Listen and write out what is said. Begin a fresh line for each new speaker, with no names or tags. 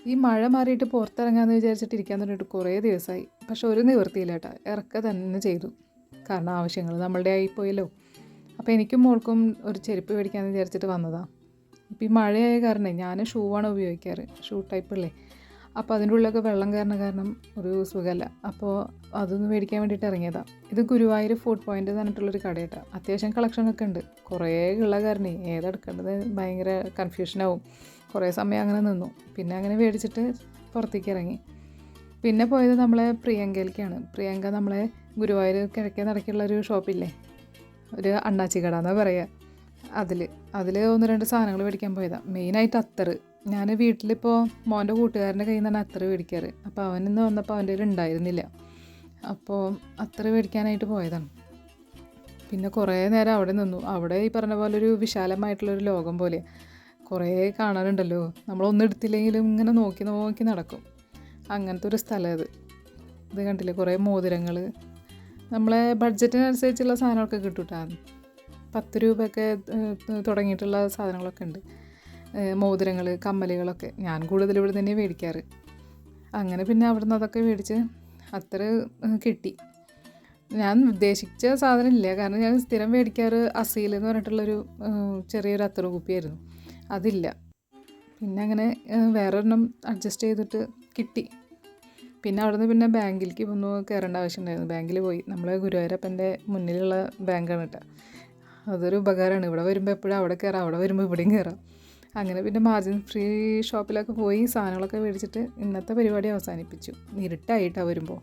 ഈ മഴ മാറിയിട്ട് പുറത്തിറങ്ങാമെന്ന് വിചാരിച്ചിട്ട് ഇരിക്കാൻ തുടങ്ങിയിട്ട് കുറേ ദിവസമായി. പക്ഷെ ഒരു നിവൃത്തിയില്ല കേട്ടോ, ഇറക്കുക തന്നെ ചെയ്തു. കാരണം ആവശ്യങ്ങൾ നമ്മളുടെ ആയിപ്പോയല്ലോ. അപ്പോൾ എനിക്കും മോൾക്കും ഒരു ചെരുപ്പ് മേടിക്കാമെന്ന് വിചാരിച്ചിട്ട് വന്നതാണ്. ഇപ്പോൾ ഈ മഴയായ കാരണം ഞാൻ ഷൂ ആണ് ഉപയോഗിക്കാറ്, ഷൂ ടൈപ്പല്ലേ. അപ്പോൾ അതിൻ്റെ ഉള്ളിലൊക്കെ വെള്ളം കാരണം ഒരു സുഖമല്ല. അപ്പോൾ അതൊന്ന് മേടിക്കാൻ വേണ്ടിയിട്ട് ഇറങ്ങിയതാണ്. ഇത് ഗുരുവായൂർ ഫുഡ് പോയിൻ്റ് എന്ന് പറഞ്ഞിട്ടുള്ളൊരു കടയായിട്ടാണ്. അത്യാവശ്യം കളക്ഷനൊക്കെ ഉണ്ട്. കുറേ ഉള്ള കാരണം ഏതെടുക്കേണ്ടത് ഭയങ്കര കൺഫ്യൂഷനാവും. കുറേ സമയം അങ്ങനെ നിന്നു. പിന്നെ അങ്ങനെ മേടിച്ചിട്ട് പുറത്തേക്ക് ഇറങ്ങി. പിന്നെ പോയത് നമ്മളെ പ്രിയങ്കയിലേക്കാണ്. പ്രിയങ്ക നമ്മളെ ഗുരുവായൂർ കിഴക്കേ നടക്കുള്ള ഒരു ഷോപ്പില്ലേ, ഒരു അണ്ണാച്ചി കട എന്നാണ് പറയുക. അതിൽ ഒന്ന് രണ്ട് സാധനങ്ങൾ മേടിക്കാൻ പോയതാണ്. മെയിനായിട്ട് അത്തറ്. ഞാൻ വീട്ടിലിപ്പോൾ മോൻ്റെ കൂട്ടുകാരൻ്റെ കയ്യിൽ നിന്നാണ് അത്തറ് മേടിക്കാറ്. അപ്പോൾ അവനിന്ന് വന്നപ്പോൾ അവൻ്റെ കയ്യിൽ ഉണ്ടായിരുന്നില്ല. അപ്പോൾ അത്തറ് മേടിക്കാനായിട്ട് പോയതാണ്. പിന്നെ കുറേ നേരം അവിടെ നിന്നു. അവിടെ ഈ പറഞ്ഞ പോലെ ഒരു വിശാലമായിട്ടുള്ളൊരു ലോകം പോലെ കുറേ കാണാനുണ്ടല്ലോ. നമ്മളൊന്നും എടുത്തില്ലെങ്കിലും ഇങ്ങനെ നോക്കി നോക്കി നടക്കും. അങ്ങനത്തെ ഒരു സ്ഥലം ഇത് കണ്ടില്ലേ, കുറേ മോതിരങ്ങൾ. നമ്മളെ ബഡ്ജറ്റിനനുസരിച്ചുള്ള സാധനങ്ങളൊക്കെ കിട്ടും കേട്ടോ. 10 രൂപയൊക്കെ തുടങ്ങിയിട്ടുള്ള സാധനങ്ങളൊക്കെ ഉണ്ട്. മോതിരങ്ങൾ, കമ്മലുകളൊക്കെ. ഞാൻ കൂടുതൽ ഇവിടെ തന്നെ മേടിക്കാറ്. അങ്ങനെ പിന്നെ അവിടെ നിന്ന് അതൊക്കെ മേടിച്ച് അത്ര കിട്ടി. ഞാൻ ഉദ്ദേശിച്ച സാധനം ഇല്ല, കാരണം ഞാൻ സ്ഥിരം മേടിക്കാറ് അസീൽ എന്ന് പറഞ്ഞിട്ടുള്ളൊരു ചെറിയൊരു അത്തറ് കുപ്പിയായിരുന്നു. അതില്ല. പിന്നെ അങ്ങനെ വേറൊരെണ്ണം അഡ്ജസ്റ്റ് ചെയ്തിട്ട് കിട്ടി. പിന്നെ അവിടെ നിന്ന് പിന്നെ ബാങ്കിലേക്ക് ഒന്ന് കയറേണ്ട ആവശ്യമുണ്ടായിരുന്നു. ബാങ്കിൽ പോയി. നമ്മളെ ഗുരുവായൂരപ്പൻ്റെ മുന്നിലുള്ള ബാങ്കാണ് കേട്ടോ. അതൊരു ഉപകാരമാണ്. ഇവിടെ വരുമ്പോൾ എപ്പോഴും അവിടെ കയറാം, അവിടെ വരുമ്പോൾ ഇവിടെയും കയറാം. അങ്ങനെ പിന്നെ മാർജിൻ ഫ്രീ ഷോപ്പിലൊക്കെ പോയി സാധനങ്ങളൊക്കെ മേടിച്ചിട്ട് ഇന്നത്തെ പരിപാടി അവസാനിപ്പിച്ചു. ഇരുട്ടായിട്ടാണ് വരുമ്പോൾ.